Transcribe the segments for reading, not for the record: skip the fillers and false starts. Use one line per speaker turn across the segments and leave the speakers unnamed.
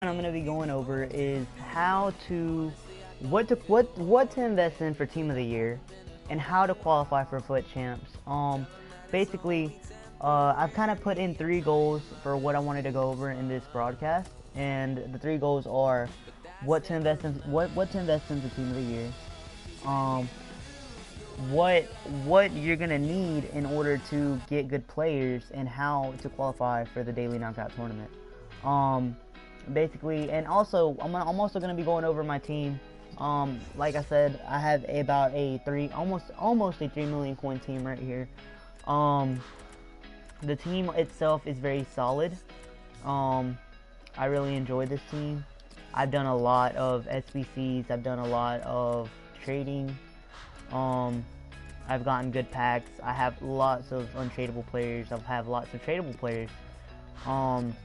I'm going to be going over is how to what to invest in for team of the year and how to qualify for foot champs. Basically, I've kind of put in 3 goals for what I wanted to go over in this broadcast, and the 3 goals are what to invest in for team of the year, um, what you're gonna need in order to get good players, and how to qualify for the daily knockout tournament. Um, Basically, and also I'm also gonna be going over my team. Like I said, I have about a almost a 3 million coin team right here. Um, the team itself is very solid. Um, I really enjoy this team. I've done a lot of SBCs. I've done a lot of trading. Um, I've gotten good packs. I have lots of untradeable players. I have lots of tradable players. Um,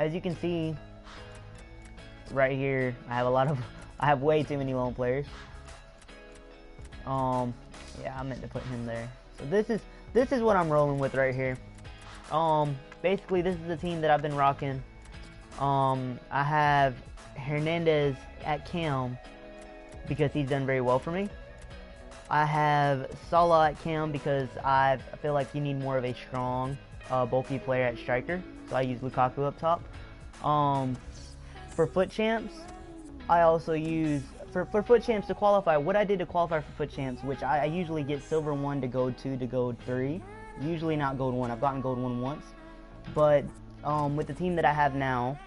as you can see right here, I have way too many lone players. Yeah, I meant to put him there. So this is what I'm rolling with right here. Basically this is the team that I've been rocking. I have Hernandez at cam because he's done very well for me. I have Salah at cam because I feel like you need more of a strong, bulky player at striker. So I use Lukaku up top. For foot champs, I also use for foot champs to qualify. What I did to qualify for foot champs, which I usually get silver 1 to gold 2 to gold 3. Usually not gold 1. I've gotten gold 1 once, but with the team that I have now,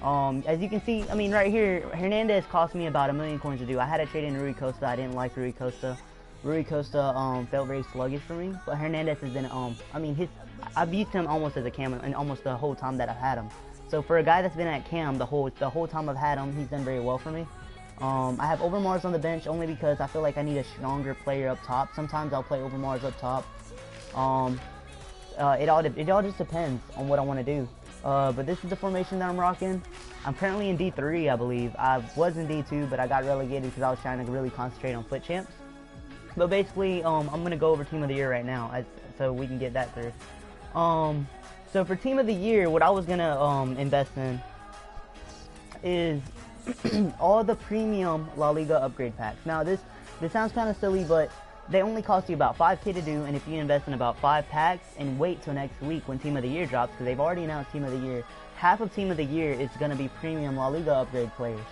as you can see, I mean right here, Hernandez cost me about 1 million coins to do. I had to trade in Rui Costa. I didn't like Rui Costa. Rui Costa felt very sluggish for me, but Hernandez has been I mean I've used him almost as a cam and almost the whole time that I've had him. So for a guy that's been at cam the whole time I've had him, he's done very well for me. I have Overmars on the bench only because I feel like I need a stronger player up top. Sometimes I'll play Overmars up top. It all just depends on what I want to do. But this is the formation that I'm rocking. I'm currently in D3, I believe. I was in D2, but I got relegated because I was trying to really concentrate on foot champs. But basically, I'm gonna go over team of the year right now, so we can get that through. So for team of the year, what I was gonna invest in is all the premium La Liga upgrade packs. Now this sounds kind of silly, but they only cost you about 5k to do, and if you invest in about 5 packs and wait till next week when team of the year drops, because they've already announced team of the year, half of team of the year is gonna be premium La Liga upgrade players.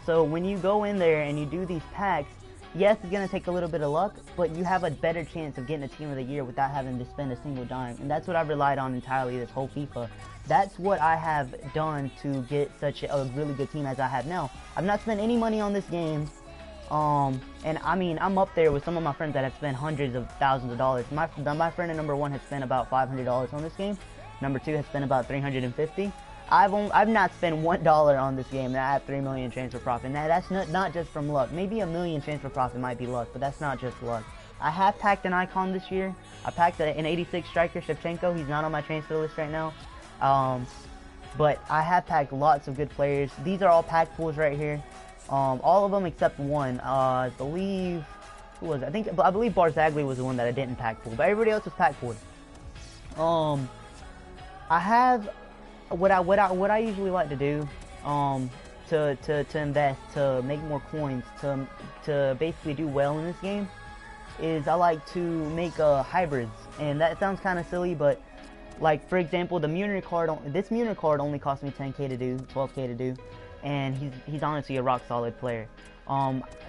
So when you go in there and you do these packs, yes, it's going to take a little bit of luck, but you have a better chance of getting a team of the year without having to spend a single dime. And that's what I've relied on entirely this whole FIFA. That's what I have done to get such a really good team as I have now. I've not spent any money on this game. And I mean, I'm up there with some of my friends that have spent hundreds of thousands of dollars. My friend at number 1 has spent about $500 on this game. Number 2 has spent about $350. I've not spent $1 on this game, and I have 3 million transfer profit. Now that's not just from luck. Maybe 1 million transfer profit might be luck, but that's not just luck. I have packed an icon this year. I packed an 86 striker, Shevchenko. He's not on my transfer list right now. But I have packed lots of good players. These are all pack pools right here. All of them except one. I believe who was it? I believe Barzagli was the one that I didn't pack pool, but everybody else was pack pooled. I have what I usually like to do to invest, to make more coins, to basically do well in this game, is I like to make hybrids. And that sounds kind of silly, but like for example, this Munich card only cost me 10k to do, 12k to do, and he's honestly a rock solid player.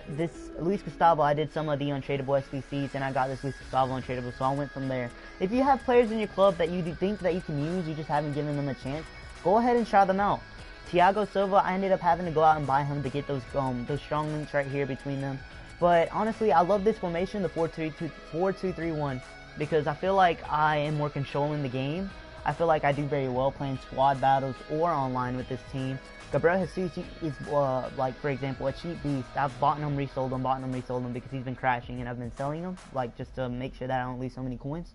This Luis Gustavo, I did some of the untradeable SBCs, and I got this Luis Gustavo untradeable, so I went from there. If you have players in your club that you think that you can use, you just haven't given them a chance, go ahead and try them out. Thiago Silva, I ended up having to go out and buy him to get those strong links right here between them. But honestly, I love this formation, the 4-2-3-1, because I feel like I am more controlling the game. I feel like I do very well playing squad battles or online with this team. Gabriel Jesus is, like, for example, a cheap beast. I've bought him, resold him because he's been crashing, and I've been selling him, like, just to make sure that I don't lose so many coins.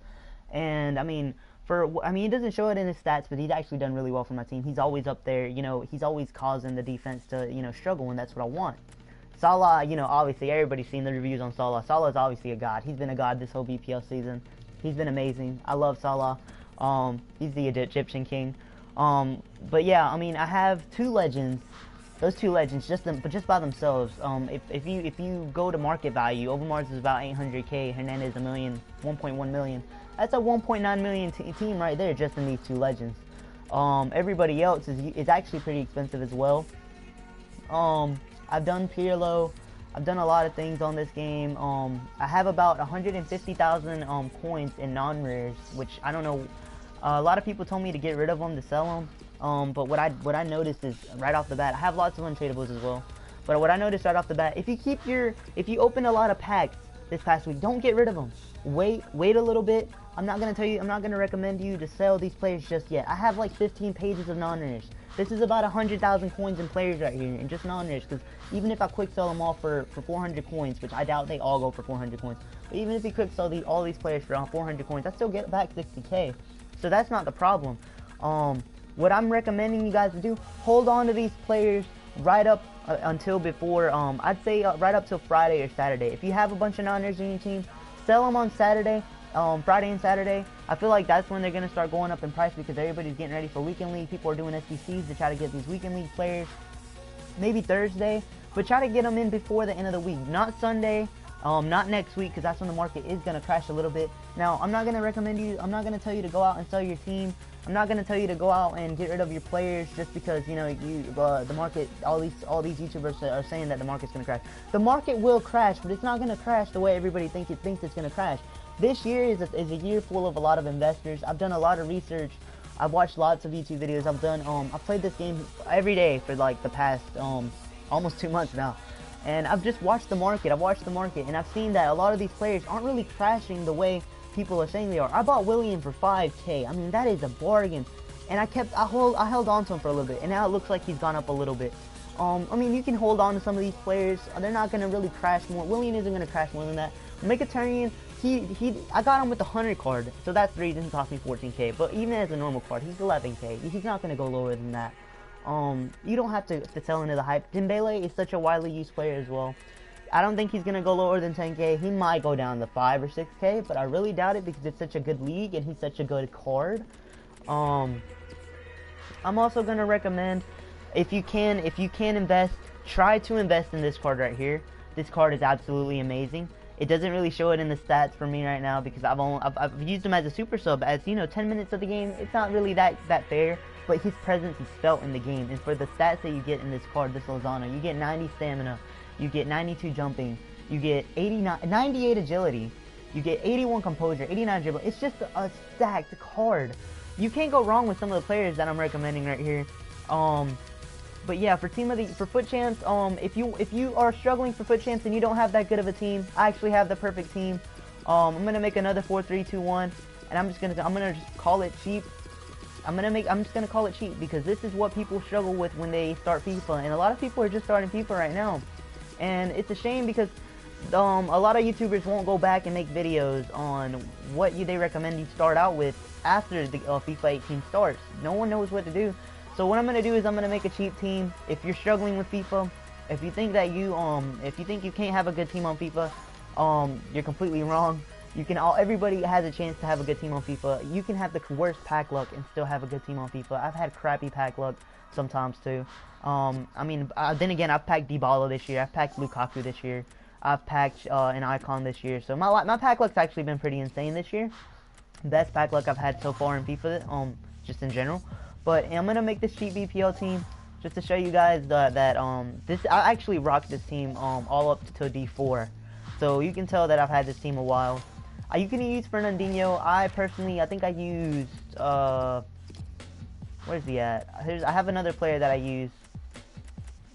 And, I mean, he doesn't show it in his stats, but he's actually done really well for my team. He's always up there, you know, he's always causing the defense to, you know, struggle, and that's what I want. Salah, you know, obviously, everybody's seen the reviews on Salah. Salah is obviously a god. He's been a god this whole BPL season. He's been amazing. I love Salah. He's the Egyptian king. But yeah, I mean, I have 2 legends. Those 2 legends, but just by themselves. If you go to market value, Overmars is about 800k, Hernandez a million, 1.1 million. That's a 1.9 million team right there, just in these 2 legends. Everybody else is actually pretty expensive as well. I've done Pirlo. I've done a lot of things on this game. I have about 150,000 coins in non-rares, which I don't know. A lot of people told me to get rid of them, to sell them. But what I noticed is right off the bat, I have lots of untradables as well. But what I noticed right off the bat, if you open a lot of packs this past week, don't get rid of them. Wait a little bit. I'm not gonna recommend you to sell these players just yet. I have like 15 pages of non-rares. This is about 100,000 coins in players right here, and just non-rares. Because even if I quick sell them all for 400 coins, which I doubt they all go for 400 coins, but even if you quick sell all these players for 400 coins, I still get back 60k. So that's not the problem. What I'm recommending you guys to do, hold on to these players right up until before, I'd say right up till Friday or Saturday. If you have a bunch of non-rares in your team, sell them on Saturday, Friday and Saturday. I feel like that's when they're going to start going up in price because everybody's getting ready for Weekend League. People are doing SBCs to try to get these Weekend League players. Maybe Thursday, but try to get them in before the end of the week. Not Sunday, not next week, because that's when the market is going to crash a little bit. Now, I'm not going to recommend you, I'm not going to tell you to go out and sell your team. I'm not going to tell you to go out and get rid of your players just because, you know, the market, all these YouTubers are saying that the market's going to crash. The market will crash, but it's not going to crash the way everybody thinks it's going to crash. This year is a year full of a lot of investors. I've done a lot of research. I've watched lots of YouTube videos. I've played this game every day for like the past almost 2 months now. And I've just watched the market. I've watched the market, and I've seen that a lot of these players aren't really crashing the way people are saying they are. I bought William for 5k. I mean, that is a bargain. And I held on to him for a little bit, and now it looks like he's gone up a little bit. I mean, you can hold on to some of these players. They're not going to really crash more. William isn't going to crash more than that. Mkhitaryan, I got him with the 100 card, so that's the reason he cost me 14k. But even as a normal card, he's 11k. He's not going to go lower than that. You don't have to sell into the hype. Dembele is such a widely used player as well. I don't think he's going to go lower than 10k. He might go down to 5 or 6k, but I really doubt it because it's such a good league and he's such a good card. I'm also going to recommend, if you can invest, try to invest in this card right here. This card is absolutely amazing. It doesn't really show it in the stats for me right now because I've used him as a super sub. As you know, 10 minutes of the game, it's not really that fair, but his presence is felt in the game. And for the stats that you get in this card, this Lozano, you get 90 stamina, you get 92 jumping, you get 98 agility, you get 81 composure, 89 dribble. It's just a stacked card. You can't go wrong with some of the players that I'm recommending right here. But yeah, for FUT Champs, if you are struggling for FUT Champs and you don't have that good of a team, I actually have the perfect team. I'm gonna make another 4-3-2-1, and I'm gonna just call it cheap. I'm just gonna call it cheap because this is what people struggle with when they start FIFA, and a lot of people are just starting FIFA right now, and it's a shame because a lot of YouTubers won't go back and make videos on what they recommend you start out with after the FIFA 18 starts. No one knows what to do. So what I'm going to do is I'm going to make a cheap team. If you're struggling with FIFA, if you think that you can't have a good team on FIFA, you're completely wrong. Everybody has a chance to have a good team on FIFA. You can have the worst pack luck and still have a good team on FIFA. I've had crappy pack luck sometimes too. I mean, then again, I've packed Dybala this year. I've packed Lukaku this year. I've packed an Icon this year. So my pack luck's actually been pretty insane this year. Best pack luck I've had so far in FIFA, just in general. But I'm gonna make this cheap BPL team just to show you guys that I actually rocked this team all up to D4. So you can tell that I've had this team a while. You can use Fernandinho. I think I used where's he at? I have another player that I use.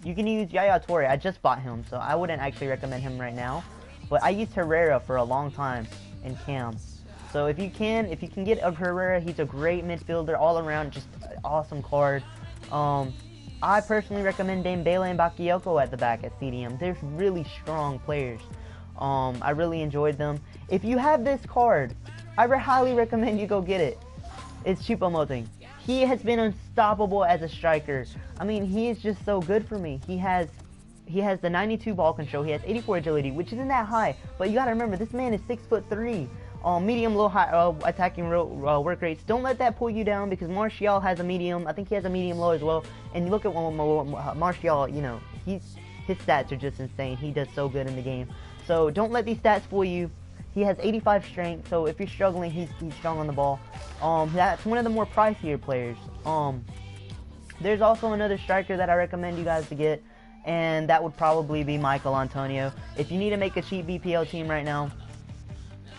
You can use Yaya Toure. I just bought him, so I wouldn't actually recommend him right now. But I used Herrera for a long time in Cam. So if you can get a Herrera, he's a great midfielder all around, just an awesome card. I personally recommend Dembele and Bakayoko at the back at CDM. They're really strong players. I really enjoyed them. If you have this card, I highly recommend you go get it. It's Choupo-Moting. He has been unstoppable as a striker. I mean, he is just so good for me. He has the 92 ball control. He has 84 agility, which isn't that high. But you gotta remember, this man is 6'3". medium, low, high attacking work rates. Don't let that pull you down because Martial has a medium. I think he has a medium low as well. And look at Martial, you know, his stats are just insane. He does so good in the game. So don't let these stats fool you. He has 85 strength, so if you're struggling, he's strong on the ball. That's one of the more pricier players. There's also another striker that I recommend you guys to get, and that would probably be Michael Antonio. If you need to make a cheap BPL team right now,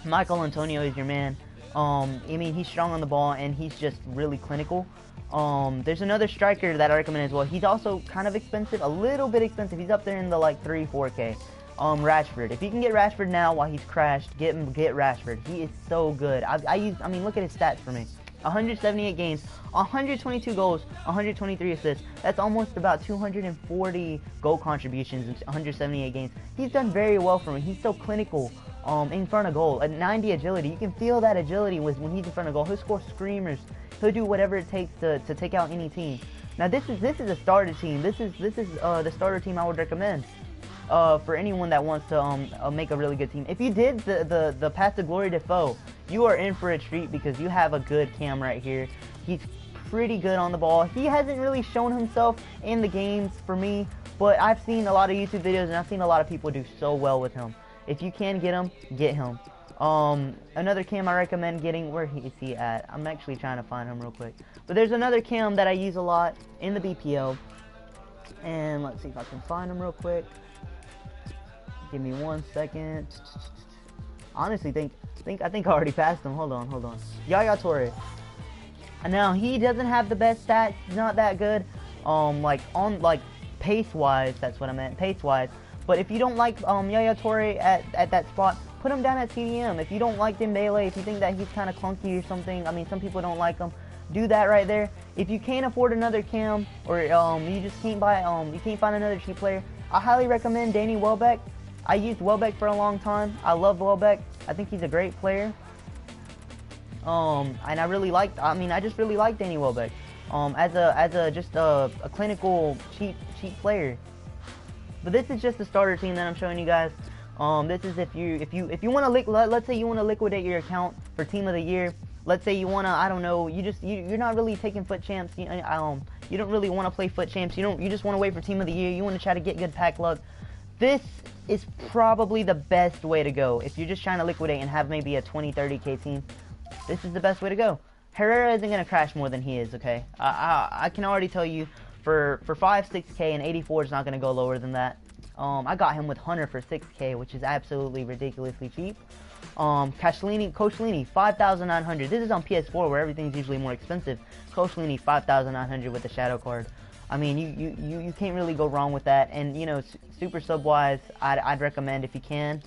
Michael Antonio is your man. I mean, he's strong on the ball, and he's just really clinical. There's another striker that I recommend as well. He's also kind of expensive, a little bit expensive. He's up there in the like 3-4K. Rashford. If you can get Rashford now while he's crashed, get Rashford. He is so good. I mean, look at his stats for me. 178 games, 122 goals, 123 assists. That's almost about 240 goal contributions in 178 games. He's done very well for me. He's so clinical in front of goal. At 90 agility, you can feel that agility when he's in front of goal. He'll score screamers. He'll do whatever it takes to take out any team. Now this is a starter team. This is the starter team I would recommend. For anyone that wants to make a really good team. If you did the Path to Glory Defoe, you are in for a treat because you have a good cam right here. He's pretty good on the ball. He hasn't really shown himself in the games for me, but I've seen a lot of YouTube videos and I've seen a lot of people do so well with him. If you can get him, get him. Another cam I recommend getting, where is he at? I'm actually trying to find him real quick. But there's another cam that I use a lot in the BPO. And let's see if I can find him real quick. Give me 1 second. Honestly, I think I already passed him. Hold on. Yaya Toure. Now he doesn't have the best stats. He's not that good. Like pace wise, that's what I meant. Pace wise. But if you don't like Yaya Toure at that spot, put him down at CDM. If you don't like Dembele, if you think that he's kind of clunky or something, I mean, some people don't like him. Do that right there. If you can't afford another cam, or you just can't buy, you can't find another cheap player, I highly recommend Danny Welbeck. I used Welbeck for a long time. I love Welbeck. I think he's a great player. And I just really like Danny Welbeck. As a clinical cheap player. But this is just the starter team that I'm showing you guys. This is if you want to let's say you want to liquidate your account for team of the year. Let's say you want to, I don't know, you're not really taking foot champs. You don't really want to play foot champs. You just want to wait for team of the year. You want to try to get good pack luck. This is probably the best way to go. If you're just trying to liquidate and have maybe a 20-30K team, this is the best way to go. Herrera isn't going to crash more than he is, okay? I can already tell you, for 5, 6K, and 84 is not going to go lower than that. I got him with Hunter for 6K, which is absolutely ridiculously cheap. Koscielny, 5,900. This is on PS4 where everything's usually more expensive. Koscielny, 5,900 with the shadow card. I mean, you can't really go wrong with that. And you know, super sub wise, I'd recommend if you can.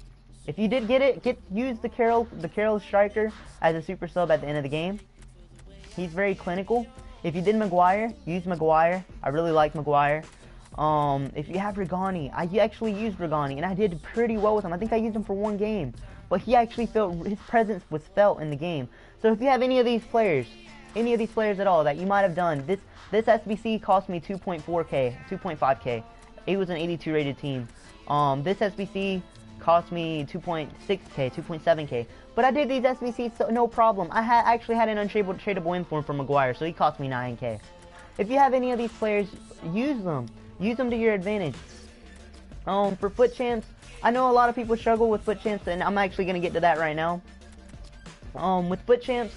If you did get it, use the Carroll striker as a super sub at the end of the game. He's very clinical. If you did Maguire, use Maguire. I really like Maguire. If you have Regani, I actually used Regani and I did pretty well with him. I think I used him for 1 game, but he actually his presence was felt in the game. So if you have any of these players at all that you might have done, this SBC cost me 2.5K. It was an 82 rated team. This SBC cost me 2.6K, 2.7K. But I did these SBCs, so no problem. I actually had an untradeable inform for Maguire, so he cost me 9K. If you have any of these players, use them. Use them to your advantage. For foot champs, I know a lot of people struggle with foot champs, and I'm actually going to get to that right now. With foot champs,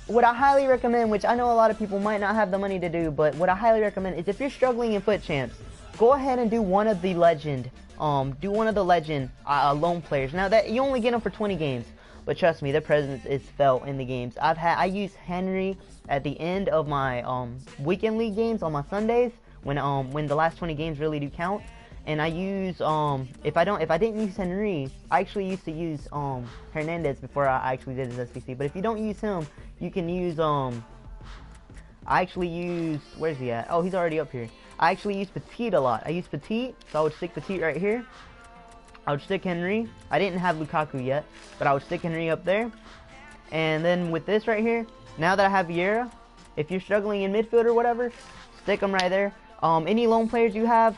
what I highly recommend, which I know a lot of people might not have the money to do, but what I highly recommend is if you're struggling in foot champs, go ahead and do one of the legend. Loan players. Now that you only get them for 20 games, but trust me, their presence is felt in the games. I use Henry at the end of my weekend league games on my Sundays when the last 20 games really do count. And I use if I didn't use Henry, I actually used to use Hernandez before I actually did his SBC. But if you don't use him, you can use I actually use, where's he at? Oh, he's already up here. I actually use Petit a lot. I use Petit, so I would stick Petit right here. I would stick Henry. I didn't have Lukaku yet, but I would stick Henry up there. And then with this right here, now that I have Vieira, if you're struggling in midfield or whatever, stick them right there. Any loan players you have,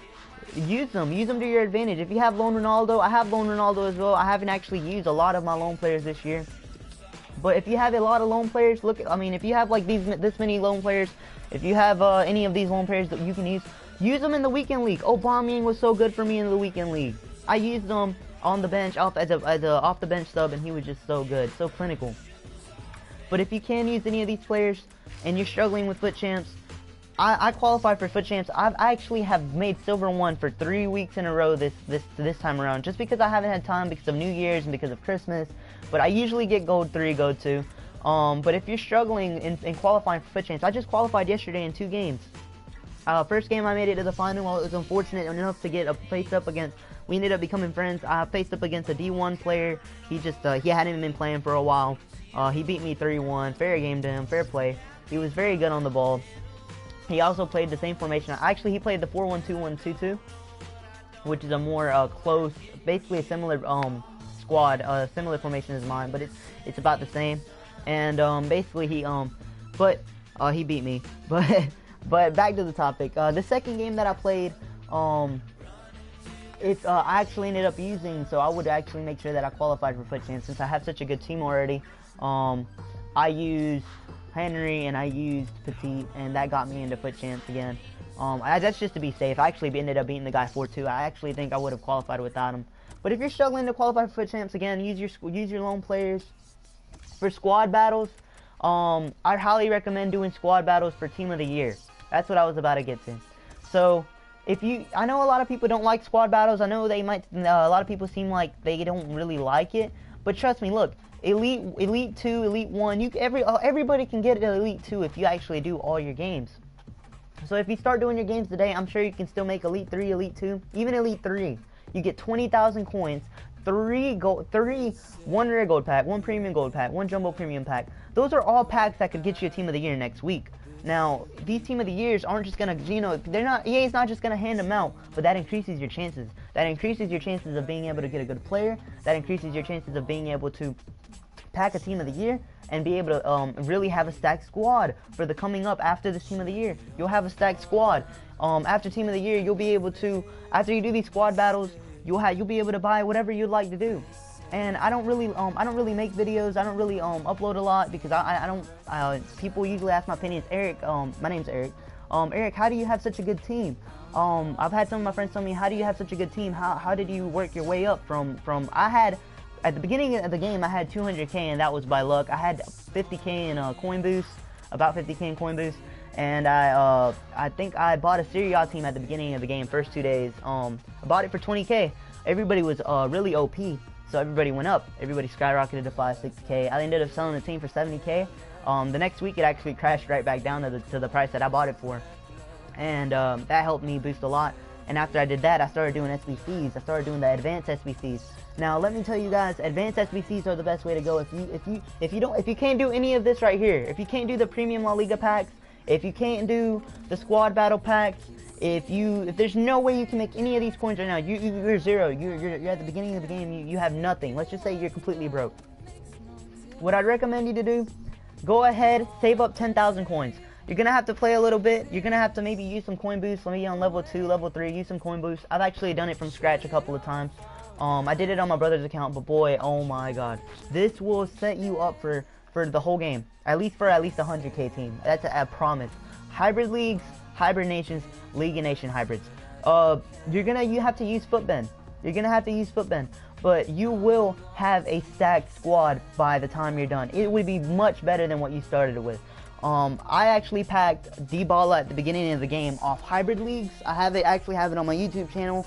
use them to your advantage. If you have loan Ronaldo, I have loan Ronaldo as well. I haven't actually used a lot of my loan players this year. But if you have a lot of lone players, I mean, if you have like this many lone players, if you have any of these lone players that you can use them in the weekend league. Aubameyang was so good for me in the weekend league. I used them on the bench as a off the bench sub, and he was just so good, so clinical. But if you can use any of these players and you're struggling with FUT Champs, I qualified for FUT Champs. I actually have made Silver 1 for 3 weeks in a row this time around, just because I haven't had time because of New Year's and because of Christmas. But I usually get Gold 3, Gold 2. But if you're struggling in qualifying for FUT Champs, I just qualified yesterday in 2 games. First game I made it to the final. I was unfortunate enough to get faced up against. We ended up becoming friends. I faced up against a D1 player. He hadn't even been playing for a while. He beat me 3-1. Fair game to him. Fair play. He was very good on the ball. He also played the same formation. Actually, he played the 4-1-2-1-2-2, which is a more close, basically a similar squad, similar formation as mine, but it's about the same. And basically he he beat me. But back to the topic. The second game that I played, I actually ended up using, so I would actually make sure that I qualified for FUT Champs since I have such a good team already. I used Henry and I used Petit, and that got me into FUT Champs again. That's just to be safe. I actually ended up beating the guy 4-2. I actually think I would have qualified without him. But if you're struggling to qualify for FUT Champs, again, use your lone players. For squad battles, I'd highly recommend doing squad battles for Team of the Year. That's what I was about to get to. So, I know a lot of people don't like squad battles. I know a lot of people seem like they don't really like it. But trust me, look, Elite 2, Elite 1, everybody can get to Elite 2 if you actually do all your games. So if you start doing your games today, I'm sure you can still make Elite 3, Elite 2, even Elite 3. You get 20,000 coins, 1 rare gold pack, 1 premium gold pack, 1 jumbo premium pack. Those are all packs that could get you a Team of the Year next week. Now, these Team of the Years aren't just gonna, EA's not just gonna hand them out, but that increases your chances. That increases your chances of being able to get a good player. That increases your chances of being able to pack a Team of the Year and be able to really have a stacked squad for the coming up after this Team of the Year. You'll have a stacked squad. After Team of the Year, you'll be able to, after you do these squad battles, you'll be able to buy whatever you'd like to do. And I don't really make videos. I don't really upload a lot because I don't. People usually ask my opinions. Eric, my name's Eric. Eric, how do you have such a good team? I've had some of my friends tell me, how do you have such a good team? How did you work your way up from? I had, at the beginning of the game, I had 200k, and that was by luck. I had 50k in coin boost, about 50k in coin boost, and I think I bought a Serie A team at the beginning of the game, first 2 days. I bought it for 20k. Everybody was really OP. So everybody went up. Everybody skyrocketed to 5-6k. I ended up selling the team for 70k. The next week it actually crashed right back down to the price that I bought it for. And that helped me boost a lot. And after I did that, I started doing SBCs. I started doing the advanced SBCs. Now let me tell you guys, advanced SBCs are the best way to go. If you can't do any of this right here, if you can't do the premium La Liga packs, if you can't do the squad battle packs, if there's no way you can make any of these coins right now, you're zero. You're at the beginning of the game. You have nothing. Let's just say you're completely broke. What I'd recommend you to do, go ahead, save up 10,000 coins. You're gonna have to play a little bit. You're gonna have to maybe use some coin boosts. Maybe on level 2, level 3, use some coin boosts. I've actually done it from scratch a couple of times. I did it on my brother's account, but boy, oh my god, this will set you up for the whole game. At least 100k team. That's a promise. Hybrid leagues, hybrid nations, League of Nation hybrids. You have to use footbend. You're gonna have to use footbend, but you will have a stacked squad by the time you're done. It would be much better than what you started with. I actually packed Dybala at the beginning of the game off hybrid leagues. I actually have it on my YouTube channel.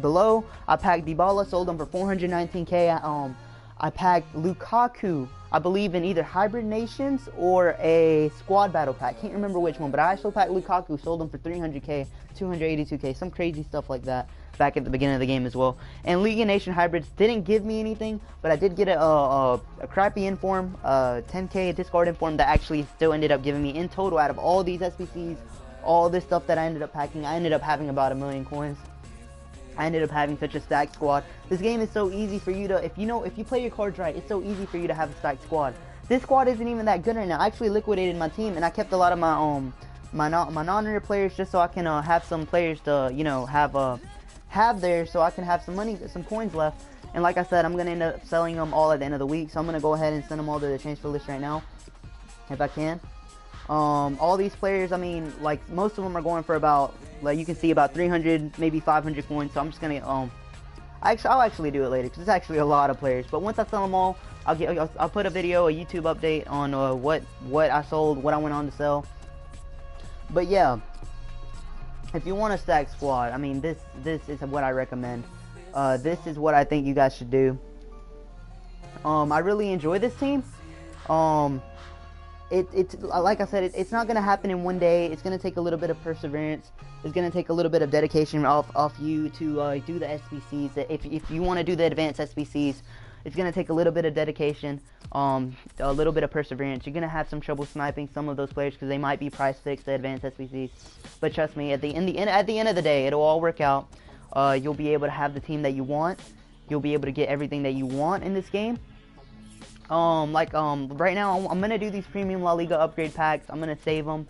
Below, I packed Dybala, sold him for 419k. I packed Lukaku, I believe in either Hybrid Nations or a Squad Battle Pack. Can't remember which one, but I also packed Lukaku, sold him for 300k, 282k, some crazy stuff like that back at the beginning of the game as well. And League of Nation Hybrids didn't give me anything, but I did get a crappy inform, 10k discard inform that actually still ended up giving me, in total, out of all these SBCs, all this stuff that I ended up packing, I ended up having about 1 million coins. I ended up having such a stacked squad. This game is so easy for you to, if you play your cards right, it's so easy for you to have a stacked squad. This squad isn't even that good right now. I actually liquidated my team, and I kept a lot of my non-rare players just so I can have some players to have there, so I can have some money, some coins left. And like I said, I'm gonna end up selling them all at the end of the week. So I'm gonna go ahead and send them all to the transfer list right now, if I can. All these players, I mean, like most of them are going for about, like you can see, about 300, maybe 500 coins. So I'm just gonna I'll actually do it later because it's actually a lot of players. But once I sell them all, I'll put a video, a YouTube update on what I sold, what I went on to sell. But yeah, if you want a stack squad, I mean, this is what I recommend. This is what I think you guys should do. I really enjoy this team. It's like I said, it's not gonna happen in one day. It's gonna take a little bit of perseverance. It's gonna take a little bit of dedication off you to do the SBCs. If you want to do the advanced SBCs, it's gonna take a little bit of dedication, a little bit of perseverance. You're gonna have some trouble sniping some of those players because they might be price fixed, the advanced SBCs. But trust me, at the end of the day, it'll all work out. You'll be able to have the team that you want. You'll be able to get everything that you want in this game. Right now, I'm gonna do these premium La Liga upgrade packs. I'm gonna save them.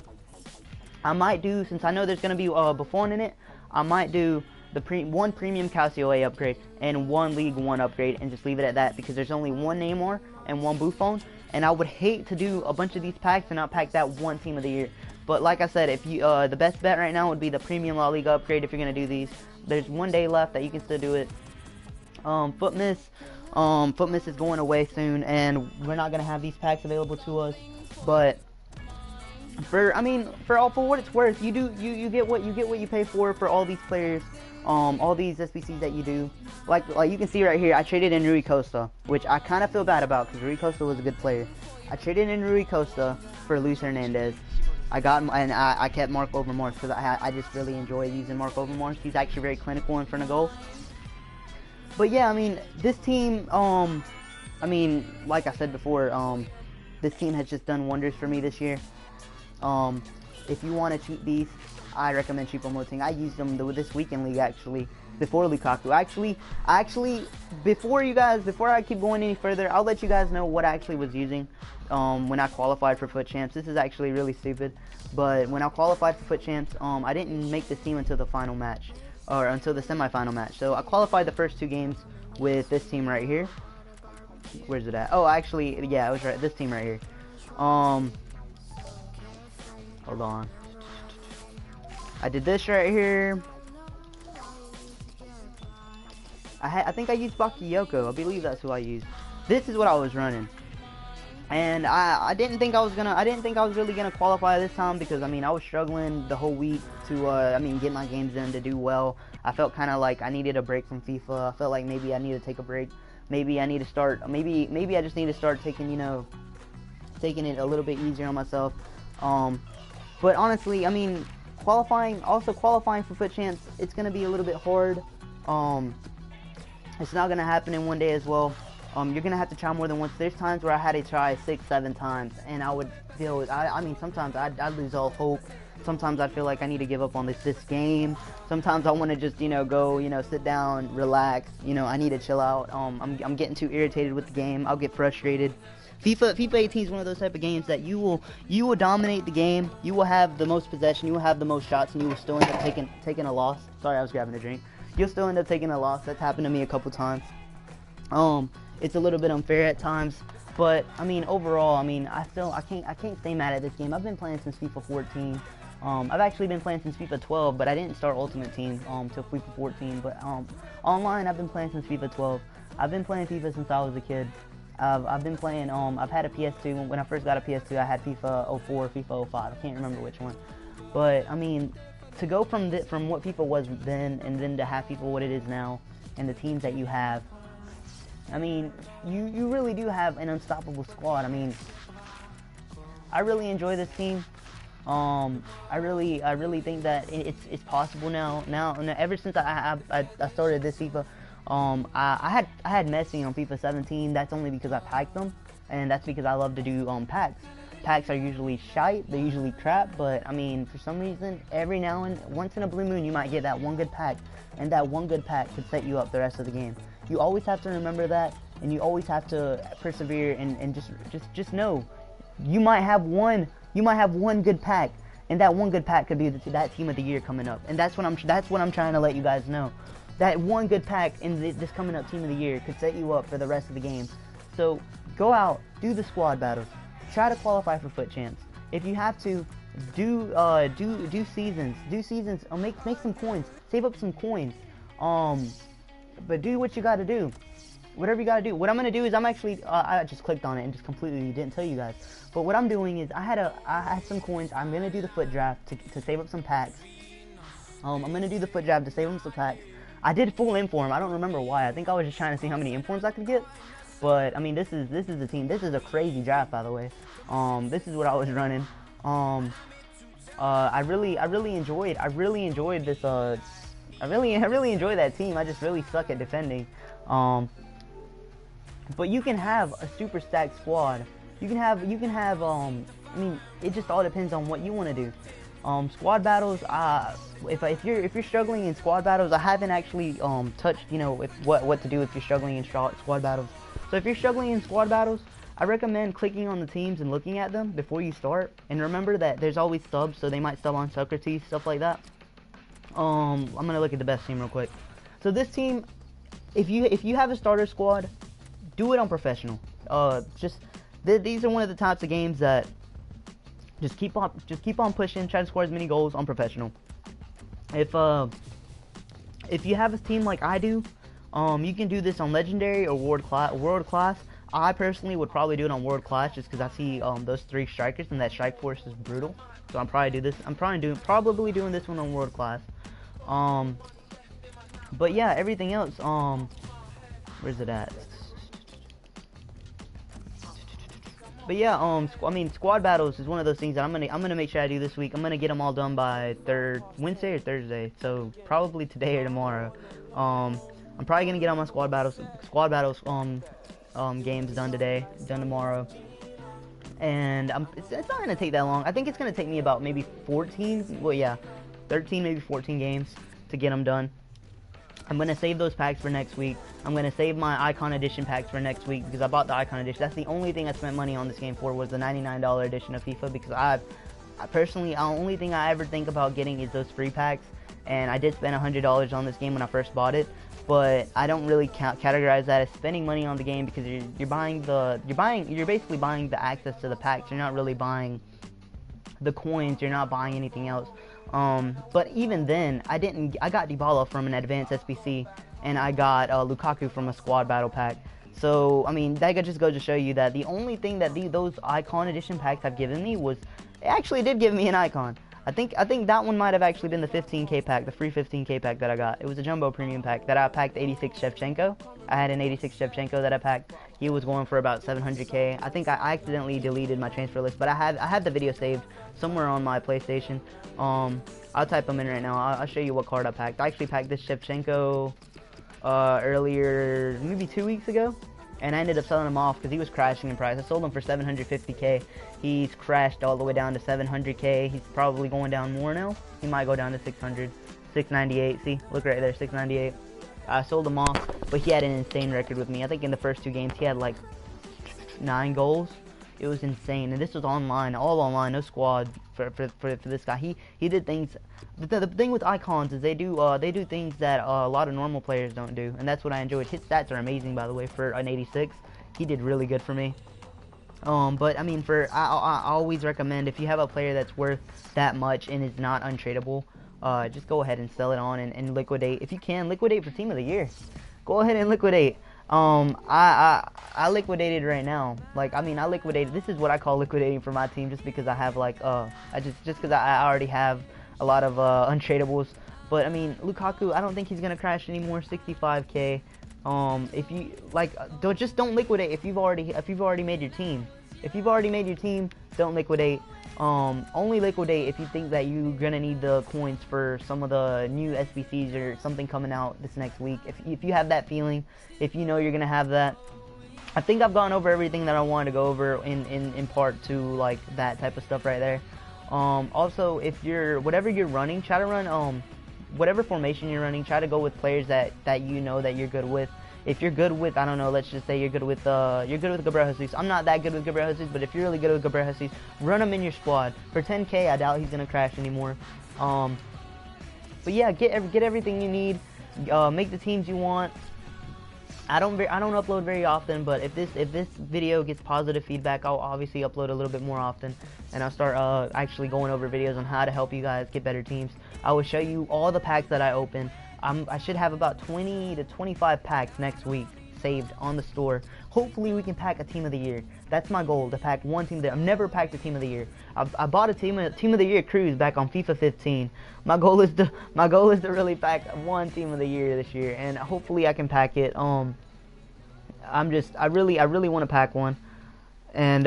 I might do, since I know there's gonna be Buffon in it, I might do the one premium Calcio A upgrade and one League 1 upgrade and just leave it at that because there's only one Neymar and one Buffon, and I would hate to do a bunch of these packs and not pack that one team of the year. But like I said, if you the best bet right now would be the premium La Liga upgrade if you're gonna do these. There's 1 day left that you can still do it. Foot Miss is going away soon, and we're not gonna have these packs available to us. But for what it's worth, you get what you pay for all these players, all these SBCs that you do. Like you can see right here, I traded in Rui Costa, which I kind of feel bad about because Rui Costa was a good player. I traded in Rui Costa for Luis Hernandez. I kept Mark Overmars because I just really enjoy using Mark Overmars. He's actually very clinical in front of goal. But yeah, I mean, this team, like I said before, this team has just done wonders for me this year. If you want a cheap beast, I recommend cheap promoting. I used them this weekend league actually, before Lukaku. Actually, before I keep going any further, I'll let you guys know what I actually was using when I qualified for Foot Champs. This is actually really stupid, but when I qualified for Foot Champs, I didn't make this team until the final match, or until the semi-final match. So I qualified the first 2 games with this team right here. Where's it at? Oh, actually, yeah, it was right. This team right here. Hold on. I did this right here. I think I used Bakayoko. I believe that's who I used. This is what I was running. And I didn't think I was really gonna qualify this time because I was struggling the whole week to get my games in, to do well. I felt kind of like I needed a break from FIFA. I felt like maybe I need to take a break. Maybe I need to start. Maybe I just need to start taking it a little bit easier on myself. But honestly, qualifying for Foot Champs, it's gonna be a little bit hard. It's not gonna happen in one day as well. You're gonna have to try more than once. There's times where I had to try 6, 7 times, and I would feel. Sometimes I'd lose all hope. Sometimes I feel like I need to give up on this game. Sometimes I want to just go sit down, relax. I need to chill out. I'm getting too irritated with the game. I'll get frustrated. FIFA 18 is one of those type of games that you will dominate the game. You will have the most possession. You will have the most shots, and you will still end up taking a loss. Sorry, I was grabbing a drink. You'll still end up taking a loss. That's happened to me a couple times. It's a little bit unfair at times, but overall, I can't stay mad at this game. I've been playing since FIFA 14. I've actually been playing since FIFA 12, but I didn't start Ultimate Team till FIFA 14. But online, I've been playing since FIFA 12. I've been playing FIFA since I was a kid. I've been playing. I've had a PS2. When I first got a PS2, I had FIFA 04, FIFA 05. I can't remember which one. But to go from what FIFA was then, and then to have FIFA what it is now, and the teams that you have. You really do have an unstoppable squad. I really enjoy this team. I really think that it's possible now. Ever since I started this FIFA, I had Messi on FIFA 17. That's only because I packed them, and that's because I love to do packs. Packs are usually shite. They're usually crap. But for some reason, every now and once in a blue moon, you might get that one good pack, and that one good pack could set you up the rest of the game. You always have to remember that, and you always have to persevere and just know you might have one good pack, and that one good pack could be that team of the year coming up. And that's what I'm trying to let you guys know. that one good pack in this coming up team of the year could set you up for the rest of the game. So go out, do the squad battles, try to qualify for FUT champs. If you have to, do seasons, make some coins, save up some coins. But do what you got to do. Whatever you gotta do. What I'm gonna do is I'm actually I just clicked on it and just completely didn't tell you guys. But what I'm doing is I had some coins. I'm gonna do the FUT draft to save up some packs. I'm gonna do the FUT draft to save up some packs. I did full inform. I don't remember why. I think I was just trying to see how many informs I could get. But I mean, this is the team. This is a crazy draft, by the way. This is what I was running. I really enjoyed this. I really enjoy that team. I just really suck at defending. But you can have a super stacked squad. You can have I mean, it just all depends on what you want to do. Squad battles, if you're struggling in squad battles, I haven't actually touched, you know, what to do if you're struggling in squad battles. So if you're struggling in squad battles, I recommend clicking on the teams and looking at them before you start. And remember that there's always subs, so they might sub on Socrates, stuff like that. I'm gonna look at the best team real quick. So this team, if you have a starter squad, do it on professional. These are one of the types of games that just keep on pushing, try to score as many goals on professional. If you have a team like I do, you can do this on legendary or world class. I personally would probably do it on world class just because I see those 3 strikers and that strike force is brutal. So I'm probably doing this one on world class. But yeah, everything else. Where's it at? But yeah, I mean, squad battles is one of those things that I'm gonna make sure I do this week. I'm gonna get them all done by Wednesday or Thursday, so probably today or tomorrow. I'm probably gonna get all my squad battles games done today, done tomorrow, and it's not gonna take that long. I think it's gonna take me about maybe 13, maybe 14 games to get them done. I'm going to save those packs for next week. I'm going to save my Icon Edition packs for next week because I bought the Icon Edition. That's the only thing I spent money on this game for, was the $99 edition of FIFA, because I personally, the only thing I ever think about getting is those free packs. And I did spend $100 on this game when I first bought it, but I don't really categorize that as spending money on the game because you're basically buying the access to the packs. You're not really buying the coins. You're not buying anything else. But even then, I got Dybala from an advanced SBC, and I got Lukaku from a squad battle pack. So, I mean, that just goes to show you that the only thing that those Icon Edition packs have given me was, it actually did give me an icon. I think that one might have actually been the 15k pack, the free 15k pack that I got. It was a jumbo premium pack that I packed 86 Shevchenko. I had an 86 Shevchenko that I packed. He was going for about 700k. I think I accidentally deleted my transfer list, but I have the video saved somewhere on my PlayStation. I'll type them in right now. I'll show you what card I packed. I actually packed this Shevchenko earlier, maybe 2 weeks ago, and I ended up selling him off because he was crashing in price. I sold him for 750k. He's crashed all the way down to 700k. He's probably going down more now. He might go down to 600, 698. See, look right there, 698. I sold him off, but he had an insane record with me. I think in the first 2 games he had like 9 goals. It was insane, and this was online, all online, no squad for this guy. He did things. The thing with icons is they do things that a lot of normal players don't do, and that's what I enjoyed. His stats are amazing, by the way, for an 86. He did really good for me. But I mean, I always recommend, if you have a player that's worth that much and is not untradeable, just go ahead and sell it on and liquidate. If you can, liquidate for team of the year. Go ahead and liquidate. I liquidated right now. Like, I mean, I liquidated. This is what I call liquidating for my team, just because I have like just because I already have a lot of untradables. But I mean, Lukaku, I don't think he's gonna crash anymore. 65k. If you like, don't liquidate if you've already made your team. If you've already made your team, don't liquidate. Only liquidate if you think that you're gonna need the coins for some of the new SBCs or something coming out this next week. If you have that feeling, if you know you're gonna have that. I think I've gone over everything that I wanted to go over in part 2, like that type of stuff right there. Also, if whatever you're running, try to run whatever formation you're running. Try to go with players that you know that you're good with. If you're good with, I don't know, let's just say you're good with Gabriel Jesus. I'm not that good with Gabriel Jesus, but if you're really good with Gabriel Jesus, run him in your squad. For 10k, I doubt he's gonna crash anymore. But yeah, get everything you need. make the teams you want. I don't upload very often, but if this video gets positive feedback, I'll obviously upload a little bit more often, and I'll start actually going over videos on how to help you guys get better teams. I will show you all the packs that I open. I should have about 20 to 25 packs next week saved on the store. Hopefully we can pack a team of the year. That's my goal, to pack one team. I've never packed a team of the year. I bought a team of the year cruise back on FIFA 15. My goal is to really pack one team of the year this year, and hopefully I can pack it. I really want to pack one, and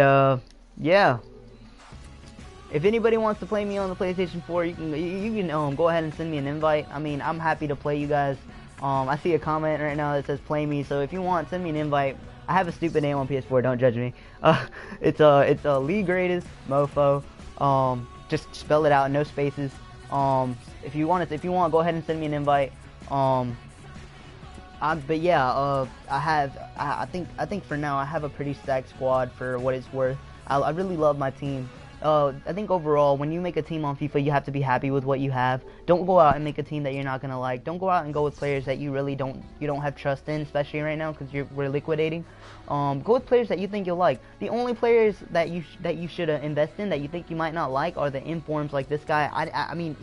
yeah. If anybody wants to play me on the PlayStation 4, you can go ahead and send me an invite. I mean, I'm happy to play you guys. I see a comment right now that says play me, so if you want, send me an invite. I have a stupid name on PS4, don't judge me. It's a League Greatest Mofo. Just spell it out, no spaces. If you want, go ahead and send me an invite. But yeah, I think for now I have a pretty stacked squad for what it's worth. I really love my team. I think overall, when you make a team on FIFA, you have to be happy with what you have. Don't go out and make a team that you're not gonna like. Don't go out and go with players that you really don't have trust in, especially right now because we're liquidating. Go with players that you think you'll like. The only players that you should invest in that you think you might not like are the informs like this guy. I mean,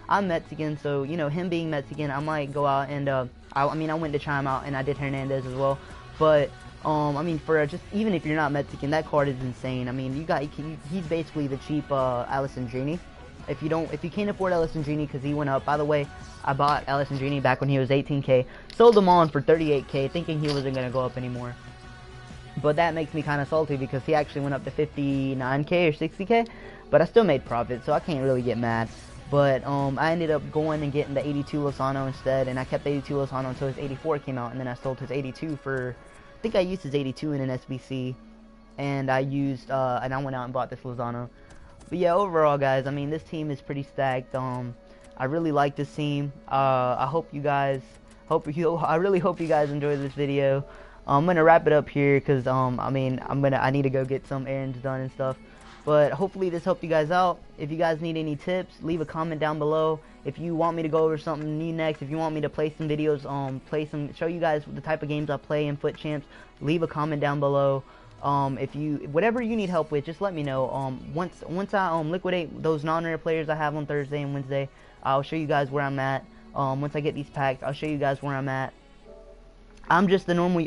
I'm Mexican, so you know, him being Mexican, I might go out and I went to try him out, and I did Hernandez as well, but. I mean, for just even if you're not Mexican, that card is insane. I mean, he's basically the cheap Alessandrini. If you can't afford Alessandrini because he went up. By the way, I bought Alessandrini back when he was 18K, sold him on for 38K, thinking he wasn't gonna go up anymore. But that makes me kind of salty because he actually went up to 59K or 60K, but I still made profit, so I can't really get mad. But I ended up going and getting the 82 Lozano instead, and I kept the 82 Lozano until his 84 came out, and then I sold his 82 for. I think I used his 82 in an SBC, and I went out and bought this Lozano. But yeah, overall, guys, I mean, this team is pretty stacked. I really like this team. I really hope you guys enjoy this video. I'm gonna wrap it up here because I need to go get some errands done and stuff. But hopefully this helped you guys out. If you guys need any tips, leave a comment down below. If you want me to go over something new next, if you want me to play some videos, show you guys the type of games I play in Foot Champs, leave a comment down below. Whatever you need help with, just let me know. Once I liquidate those non-rare players I have on Thursday and Wednesday, I'll show you guys where I'm at. Once I get these packs, I'll show you guys where I'm at. I'm just a normal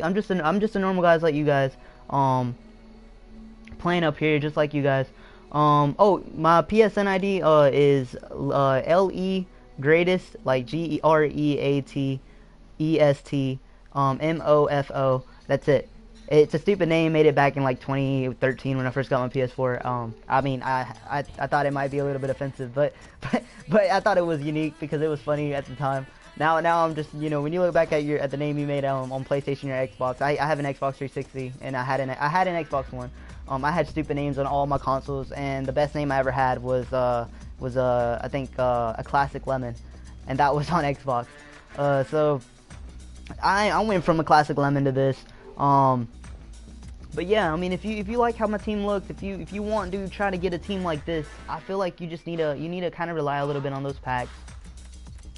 guys like you guys. Playing up here just like you guys. My PSN ID is LE Greatest, like GREATEST MOFO. That's it. It's a stupid name. Made it back in like 2013 when I first got my PS4. I mean, I thought it might be a little bit offensive, but I thought it was unique because it was funny at the time. Now I'm just, you know, when you look back at the name you made on PlayStation or Xbox, I have an Xbox 360 and I had an Xbox One. I had stupid names on all my consoles, and the best name I ever had was I think a Classic Lemon, and that was on Xbox. So I went from a Classic Lemon to this. But yeah, I mean, if you like how my team looks, if you want to try to get a team like this, I feel like you need to kind of rely a little bit on those packs.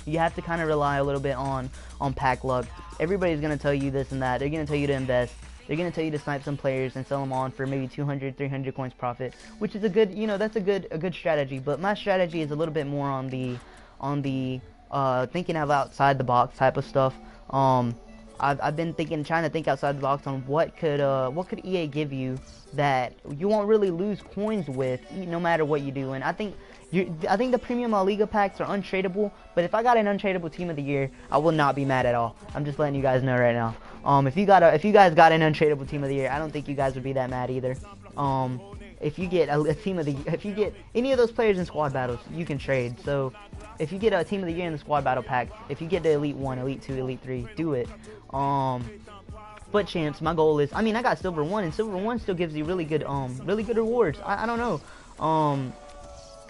You have to kind of rely a little bit on pack luck. Everybody's gonna tell you this and that. They're gonna tell you to invest. They're gonna tell you to snipe some players and sell them on for maybe 200, 300 coins profit, which is a good, you know, that's a good strategy. But my strategy is a little bit more on the thinking of outside the box type of stuff. I've been trying to think outside the box on what could EA give you that you won't really lose coins with, no matter what you do. And I think the premium La Liga packs are untradeable, but if I got an untradeable team of the year, I will not be mad at all. I'm just letting you guys know right now. If you guys got an untradeable team of the year, I don't think you guys would be that mad either. If you get if you get any of those players in squad battles, you can trade. So if you get a team of the year in the squad battle pack, if you get the Elite 1, Elite 2, Elite 3, do it. Foot Champs, my goal is, I mean, I got Silver 1, and Silver 1 still gives you really good rewards. I don't know.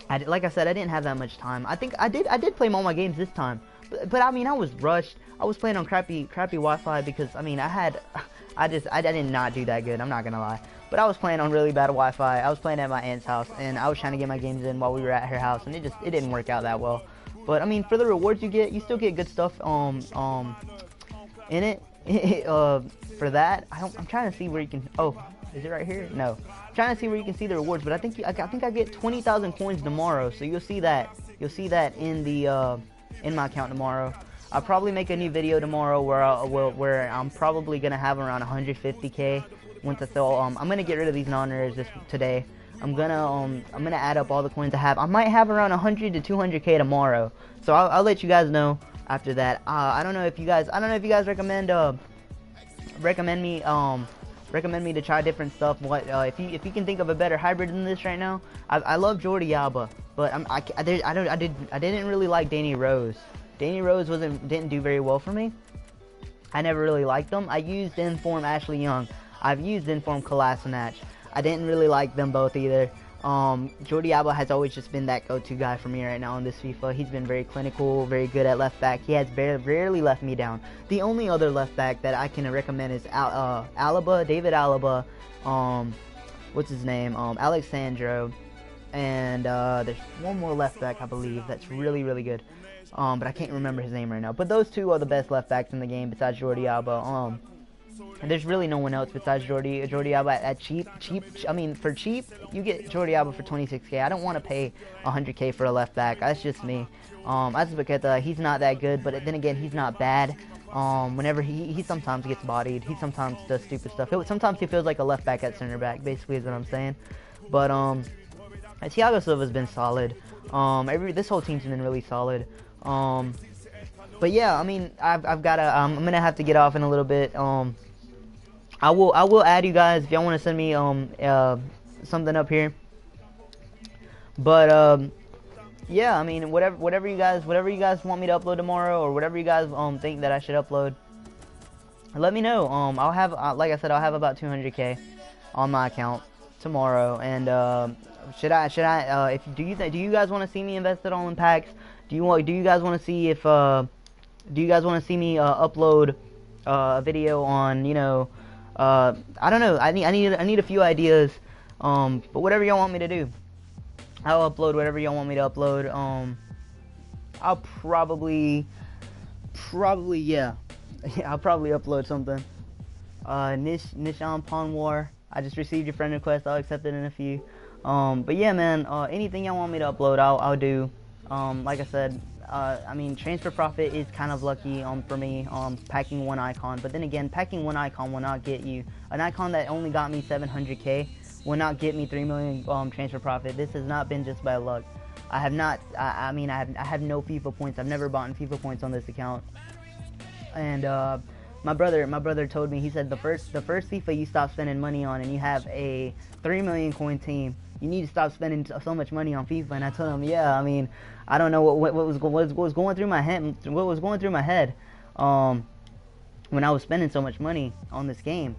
Like I said, I didn't have that much time. I think I did play all my games this time. But I mean, I was rushed. I was playing on crappy Wi-Fi because, I mean, I did not do that good, I'm not gonna lie. But I was playing on really bad Wi-Fi. I was playing at my aunt's house, and I was trying to get my games in while we were at her house, and it didn't work out that well. But I mean, for the rewards you still get good stuff in it. For that, I'm trying to see where you can. Oh, is it right here? No, I'm trying to see where you can see the rewards. But I think I get 20,000 coins tomorrow, so you'll see that in the in my account tomorrow. I'll probably make a new video tomorrow where I'm probably gonna have around 150k once I sell. I'm gonna get rid of these non-rares today. I'm gonna add up all the coins I have. I might have around 100 to 200k tomorrow. So I'll let you guys know after that. I don't know if you guys recommend me to try different stuff. What if you can think of a better hybrid than this right now? I love Jordi Alba, but I didn't really like Danny Rose. Danny Rose didn't do very well for me. I never really liked them. I used Inform Ashley Young. I've used Inform Kolasinac. I didn't really like them both either. Jordi Alba has always just been that go-to guy for me right now in this FIFA. He's been very clinical, very good at left back. He has rarely left me down. The only other left back that I can recommend is David Alaba, what's his name, Alexandro, and there's one more left back I believe that's really, really good. But I can't remember his name right now. But those two are the best left backs in the game besides Jordi Alba. And there's really no one else besides Jordi Alba at cheap. I mean, for cheap, you get Jordi Alba for 26k. I don't want to pay 100k for a left back. That's just me. Azpilicueta, he's not that good, but then again, he's not bad. Whenever he sometimes gets bodied, he sometimes does stupid stuff. Sometimes he feels like a left back at center back, basically is what I'm saying. But Thiago Silva's been solid. This whole team's been really solid. But yeah, I mean, I've got to. I'm gonna have to get off in a little bit. I will add you guys if y'all want to send me something up here. But yeah, I mean, whatever you guys want me to upload tomorrow, or whatever you guys think that I should upload, let me know. I'll have like I said, I'll have about 200k on my account tomorrow. And do you guys want to see me invested all in packs? Do you guys want to see if do you guys want to see me upload a video on, you know, I don't know, I need a few ideas, but whatever y'all want me to do, I'll upload whatever y'all want me to upload. I'll probably yeah I'll probably upload something. Nishan Panwar, I just received your friend request. I'll accept it in a few. But yeah, man, anything y'all want me to upload, I'll do. Like I said, I mean, transfer profit is kind of lucky for me, packing one icon. But then again, packing one icon will not get you an icon that only got me 700k. Will not get me 3 million transfer profit. This has not been just by luck. I have not. I mean, I have no FIFA points. I've never bought FIFA points on this account. And my brother told me, he said the first FIFA you stop spending money on, and you have a 3 million coin team, you need to stop spending so much money on FIFA. And I told him, yeah, I mean, I don't know what was going through my head. What was going through my head when I was spending so much money on this game.